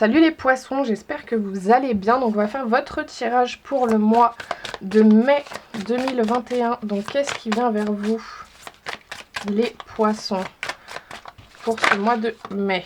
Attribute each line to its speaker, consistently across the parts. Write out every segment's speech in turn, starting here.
Speaker 1: Salut les poissons, j'espère que vous allez bien. Donc on va faire votre tirage pour le mois de mai 2021. Donc qu'est-ce qui vient vers vous les poissons pour ce mois de mai?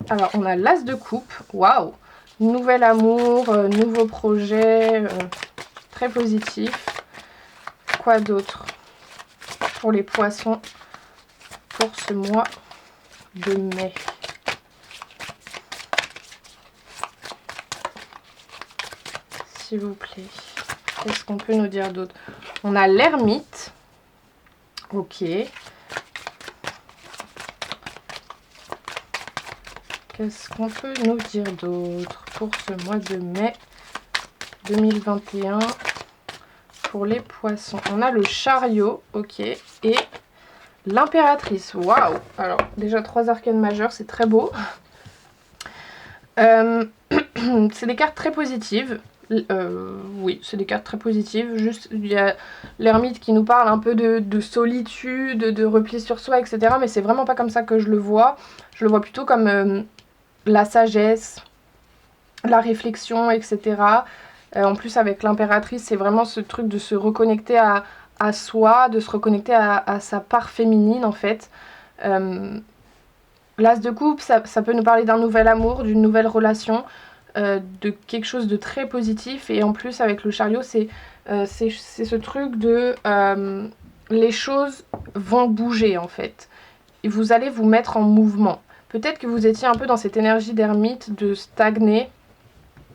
Speaker 1: Alors on a l'as de coupe, waouh, nouvel amour, nouveau projet, très positif. Quoi d'autre pour les poissons pour ce mois de mai? S'il vous plaît. Qu'est-ce qu'on peut nous dire d'autre? On a l'ermite. Ok. Qu'est-ce qu'on peut nous dire d'autre pour ce mois de mai 2021 pour les poissons? On a le chariot. Ok. Et l'impératrice. Waouh! Alors, déjà 3 arcanes majeures, c'est très beau. C'est des cartes très positives. Oui, c'est des cartes très positives. Juste, il y a l'ermite qui nous parle un peu de solitude, de repli sur soi, etc. Mais c'est vraiment pas comme ça que je le vois. Je le vois plutôt comme la sagesse, la réflexion, etc. En plus, avec l'impératrice, c'est vraiment ce truc de se reconnecter à soi, de se reconnecter à sa part féminine, en fait. L'as de coupe, ça peut nous parler d'un nouvel amour, d'une nouvelle relation. De quelque chose de très positif, et en plus avec le chariot c'est ce truc de les choses vont bouger en fait et vous allez vous mettre en mouvement. Peut-être que vous étiez un peu dans cette énergie d'ermite, de stagner,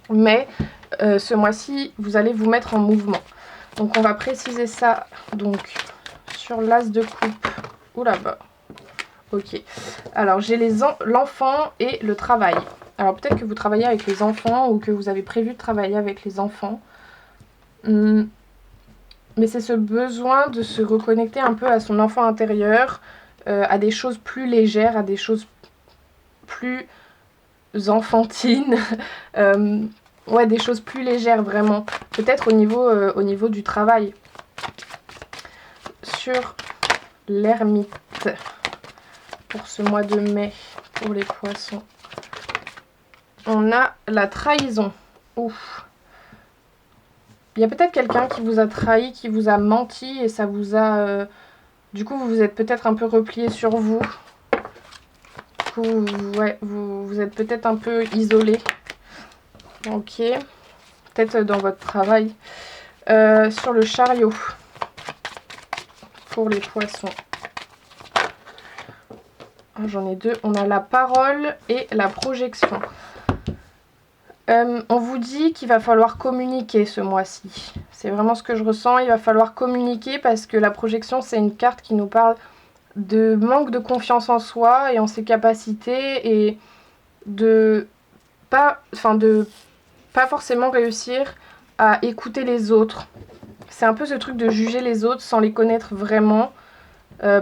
Speaker 1: mais ce mois-ci vous allez vous mettre en mouvement. Donc on va préciser ça donc sur l'as de coupe. Ouh là-bas. Ok, alors j'ai l'enfant et le travail. Alors peut-être que vous travaillez avec les enfants ou que vous avez prévu de travailler avec les enfants. Mais c'est ce besoin de se reconnecter un peu à son enfant intérieur, à des choses plus légères, à des choses plus enfantines. Ouais, des choses plus légères vraiment. Peut-être au niveau du travail. Sur l'ermite pour ce mois de mai pour les poissons. On a la trahison. Ouf. Il y a peut-être quelqu'un qui vous a trahi, qui vous a menti et ça vous a... Du coup, vous vous êtes peut-être un peu replié sur vous. Du coup, ouais, vous êtes peut-être un peu isolé. Ok. Peut-être dans votre travail. Sur le chariot. Pour les poissons. J'en ai deux. On a la parole et la projection. On vous dit qu'il va falloir communiquer ce mois-ci. C'est vraiment ce que je ressens. Il va falloir communiquer parce que la projection, c'est une carte qui nous parle de manque de confiance en soi et en ses capacités et de pas forcément réussir à écouter les autres. C'est un peu ce truc de juger les autres sans les connaître vraiment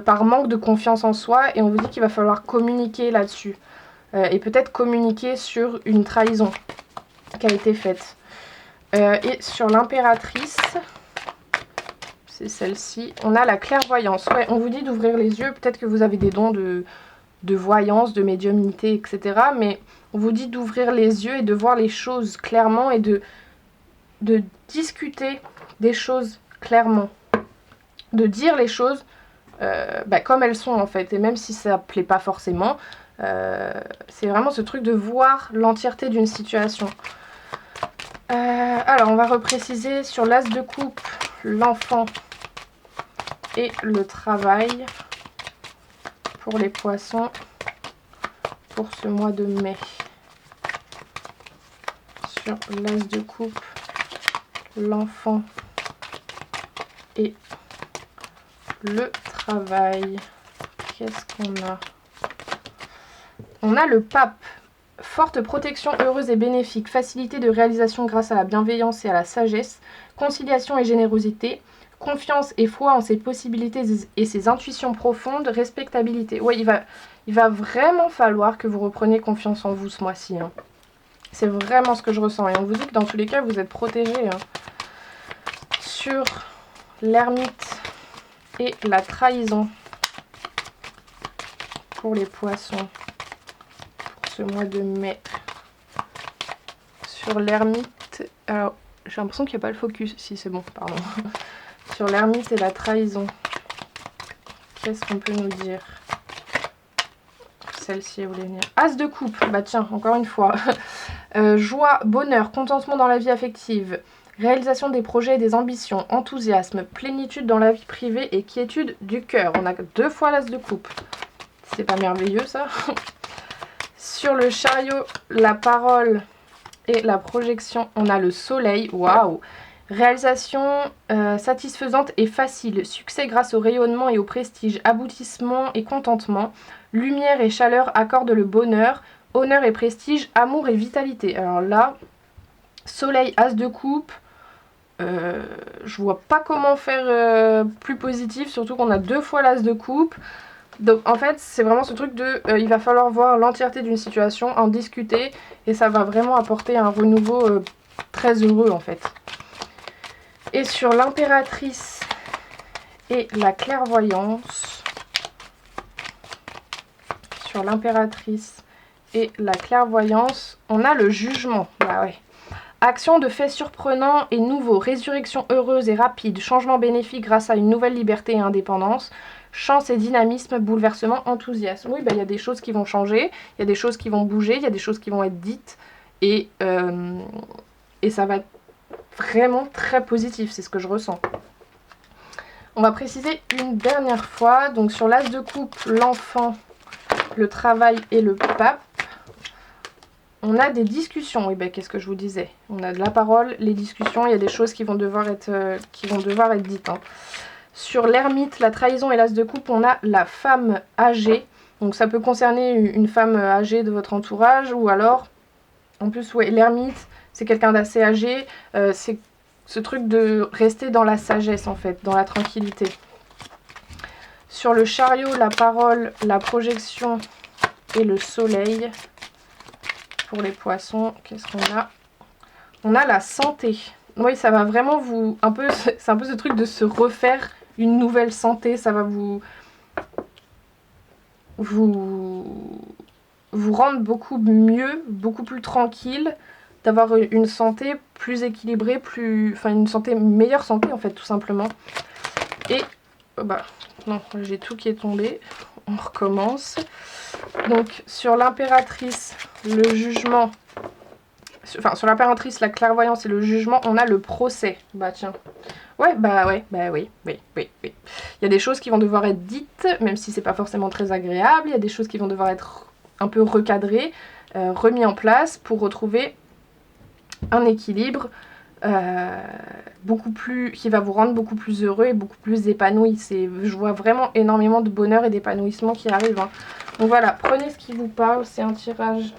Speaker 1: par manque de confiance en soi, et on vous dit qu'il va falloir communiquer là-dessus. Et peut-être communiquer sur une trahison qui a été faite. Et sur l'impératrice, c'est celle-ci, on a la clairvoyance. Ouais, on vous dit d'ouvrir les yeux, peut-être que vous avez des dons de voyance, de médiumnité, etc. Mais on vous dit d'ouvrir les yeux et de voir les choses clairement et de discuter des choses clairement. De dire les choses comme elles sont en fait. Et même si ça plaît pas forcément, c'est vraiment ce truc de voir l'entièreté d'une situation. Alors on va repréciser sur l'as de coupe, l'enfant et le travail pour les poissons pour ce mois de mai. Sur l'as de coupe, l'enfant et le travail. Qu'est-ce qu'on a? On a le pape. Forte protection heureuse et bénéfique, facilité de réalisation grâce à la bienveillance et à la sagesse, conciliation et générosité, confiance et foi en ses possibilités et ses intuitions profondes, respectabilité. Oui, il va vraiment falloir que vous repreniez confiance en vous ce mois-ci. Hein. C'est vraiment ce que je ressens. Et on vous dit que dans tous les cas, vous êtes protégés. Hein. Sur l'ermite et la trahison pour les poissons. Ce mois de mai sur l'ermite, alors j'ai l'impression qu'il n'y a pas le focus, si c'est bon, pardon. Sur l'ermite et la trahison, qu'est-ce qu'on peut nous dire? Celle-ci, elle voulait venir. As de coupe, bah tiens, encore une fois. Joie, bonheur, contentement dans la vie affective, réalisation des projets et des ambitions, enthousiasme, plénitude dans la vie privée et quiétude du cœur. On a 2 fois l'as de coupe. C'est pas merveilleux ça? Sur le chariot, la parole et la projection, on a le soleil. Waouh! Réalisation satisfaisante et facile. Succès grâce au rayonnement et au prestige. Aboutissement et contentement. Lumière et chaleur accordent le bonheur. Honneur et prestige. Amour et vitalité. Alors là, soleil, as de coupe. Je vois pas comment faire plus positif. Surtout qu'on a 2 fois l'as de coupe. Donc en fait c'est vraiment ce truc de il va falloir voir l'entièreté d'une situation, en discuter et ça va vraiment apporter un renouveau très heureux en fait. Et sur l'impératrice et la clairvoyance, sur l'impératrice et la clairvoyance, on a le jugement. Bah ouais. Action de faits surprenants et nouveaux, résurrection heureuse et rapide, changement bénéfique grâce à une nouvelle liberté et indépendance. Chance et dynamisme, bouleversement, enthousiasme. Oui, bah, y a des choses qui vont changer, il y a des choses qui vont bouger, il y a des choses qui vont être dites. Et ça va être vraiment très positif, c'est ce que je ressens. On va préciser une dernière fois. Donc sur l'as de coupe, l'enfant, le travail et le pape. On a des discussions. Oui, bah, qu'est-ce que je vous disais? On a de la parole, les discussions, il y a des choses qui vont devoir être dites. Hein. Sur l'ermite, la trahison et l'as de coupe, on a la femme âgée. Donc ça peut concerner une femme âgée de votre entourage ou alors, en plus, ouais, l'ermite, c'est quelqu'un d'assez âgé. C'est ce truc de rester dans la sagesse en fait, dans la tranquillité. Sur le chariot, la parole, la projection et le soleil. Pour les poissons, qu'est-ce qu'on a? On a la santé. Oui, ça va vraiment vous... c'est un peu ce truc de se refaire une nouvelle santé. Ça va vous rendre beaucoup mieux, beaucoup plus tranquille, d'avoir une santé plus équilibrée, une meilleure santé en fait, tout simplement. Et, bah, non, j'ai tout qui est tombé. On recommence. Donc, sur l'impératrice, le jugement... Enfin, sur l'impératrice, la clairvoyance et le jugement, on a le procès. Bah tiens. Ouais, oui. Il y a des choses qui vont devoir être dites, même si c'est pas forcément très agréable. Il y a des choses qui vont devoir être un peu recadrées, remis en place pour retrouver un équilibre qui va vous rendre beaucoup plus heureux et beaucoup plus épanoui. Je vois vraiment énormément de bonheur et d'épanouissement qui arrivent. Hein. Donc voilà, prenez ce qui vous parle, c'est un tirage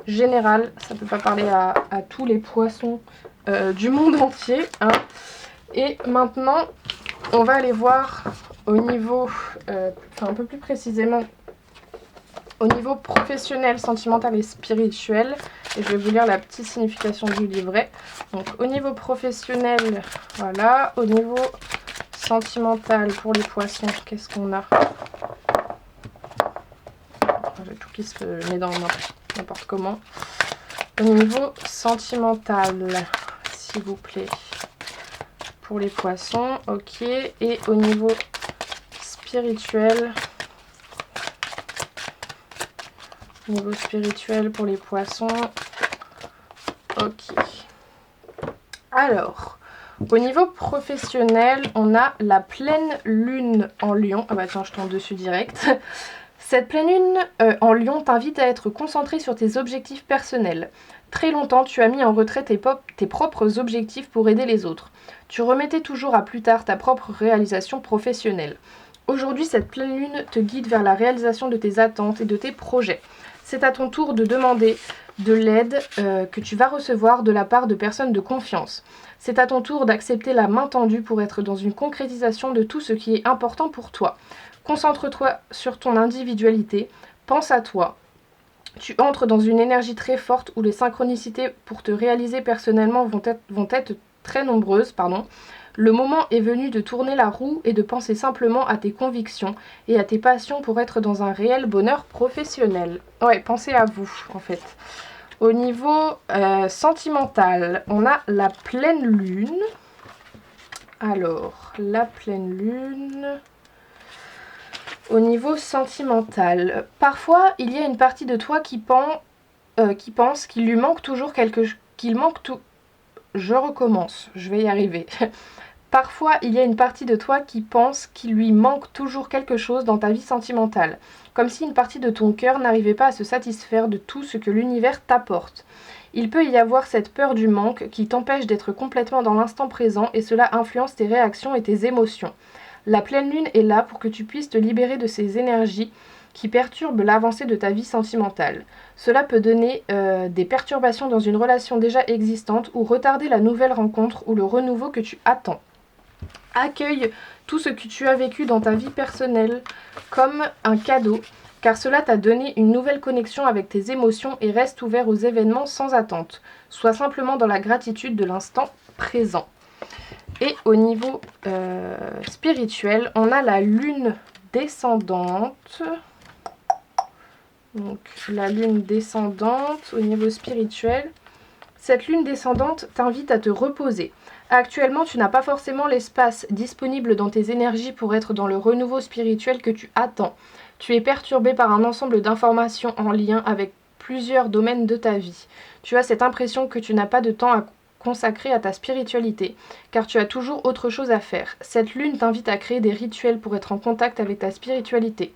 Speaker 1: général, ça peut pas parler à tous les poissons du monde entier. Hein. Et maintenant, on va aller voir au niveau, un peu plus précisément, au niveau professionnel, sentimental et spirituel. Et je vais vous lire la petite signification du livret. Donc au niveau professionnel, voilà. Au niveau sentimental pour les poissons, qu'est-ce qu'on a? J'ai tout qui se met dans n'importe comment. Au niveau sentimental, s'il vous plaît, pour les poissons, ok. Et au niveau spirituel, pour les poissons, ok. Alors, au niveau professionnel, on a la pleine lune en Lion. Ah bah tiens, je tombe dessus direct. Cette pleine lune en Lion t'invite à être concentré sur tes objectifs personnels. Très longtemps, tu as mis en retrait tes propres objectifs pour aider les autres. Tu remettais toujours à plus tard ta propre réalisation professionnelle. Aujourd'hui, cette pleine lune te guide vers la réalisation de tes attentes et de tes projets. C'est à ton tour de demander de l'aide que tu vas recevoir de la part de personnes de confiance. C'est à ton tour d'accepter la main tendue pour être dans une concrétisation de tout ce qui est important pour toi. Concentre-toi sur ton individualité, pense à toi. Tu entres dans une énergie très forte où les synchronicités pour te réaliser personnellement vont être très nombreuses. Le moment est venu de tourner la roue et de penser simplement à tes convictions et à tes passions pour être dans un réel bonheur professionnel. Ouais, pensez à vous en fait. Au niveau sentimental, on a la pleine lune. Alors, la pleine lune. Au niveau sentimental, parfois il y a une partie de toi qui pense qu'il lui manque toujours quelque chose. Qu'il manque tout. Je recommence, je vais y arriver. Parfois, il y a une partie de toi qui pense qu'il lui manque toujours quelque chose dans ta vie sentimentale, comme si une partie de ton cœur n'arrivait pas à se satisfaire de tout ce que l'univers t'apporte. Il peut y avoir cette peur du manque qui t'empêche d'être complètement dans l'instant présent et cela influence tes réactions et tes émotions. La pleine lune est là pour que tu puisses te libérer de ces énergies qui perturbent l'avancée de ta vie sentimentale. Cela peut donner des perturbations dans une relation déjà existante ou retarder la nouvelle rencontre ou le renouveau que tu attends. Accueille tout ce que tu as vécu dans ta vie personnelle comme un cadeau, car cela t'a donné une nouvelle connexion avec tes émotions et reste ouvert aux événements sans attente. Sois simplement dans la gratitude de l'instant présent. Et au niveau spirituel, on a la lune descendante. Donc la lune descendante au niveau spirituel. Cette lune descendante t'invite à te reposer. Actuellement, tu n'as pas forcément l'espace disponible dans tes énergies pour être dans le renouveau spirituel que tu attends. Tu es perturbé par un ensemble d'informations en lien avec plusieurs domaines de ta vie. Tu as cette impression que tu n'as pas de temps à consacrer à ta spiritualité, car tu as toujours autre chose à faire. Cette lune t'invite à créer des rituels pour être en contact avec ta spiritualité.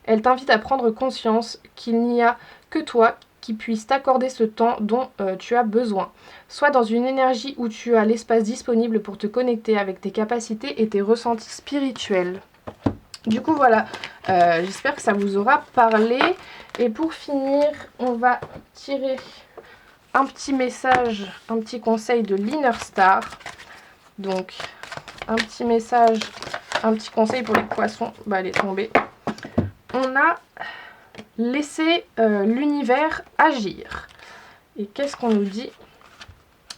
Speaker 1: Elle t'invite à prendre conscience qu'il n'y a que toi qui puisse t'accorder ce temps dont tu as besoin. Sois dans une énergie où tu as l'espace disponible pour te connecter avec tes capacités et tes ressentis spirituels. Du coup voilà, j'espère que ça vous aura parlé. Et pour finir, on va tirer un petit message, un petit conseil de l'Inner Star. Donc, un petit message, un petit conseil pour les poissons. Bah, elle est tombée. On a laissé l'univers agir. Et qu'est-ce qu'on nous dit ?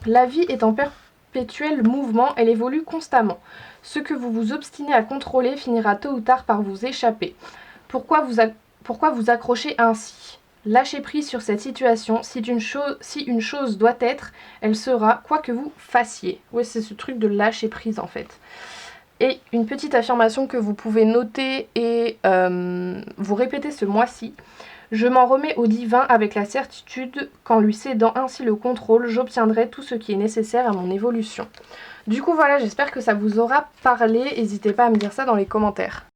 Speaker 1: La vie est en perpétuel mouvement, elle évolue constamment. Ce que vous vous obstinez à contrôler finira tôt ou tard par vous échapper. Pourquoi vous accrochez ainsi ? Lâchez prise sur cette situation. Si une chose doit être, elle sera, quoi que vous fassiez. Ouais, c'est ce truc de lâcher prise en fait. Et une petite affirmation que vous pouvez noter et vous répéter ce mois-ci. Je m'en remets au divin avec la certitude qu'en lui cédant ainsi le contrôle, j'obtiendrai tout ce qui est nécessaire à mon évolution. Du coup voilà, j'espère que ça vous aura parlé. N'hésitez pas à me dire ça dans les commentaires.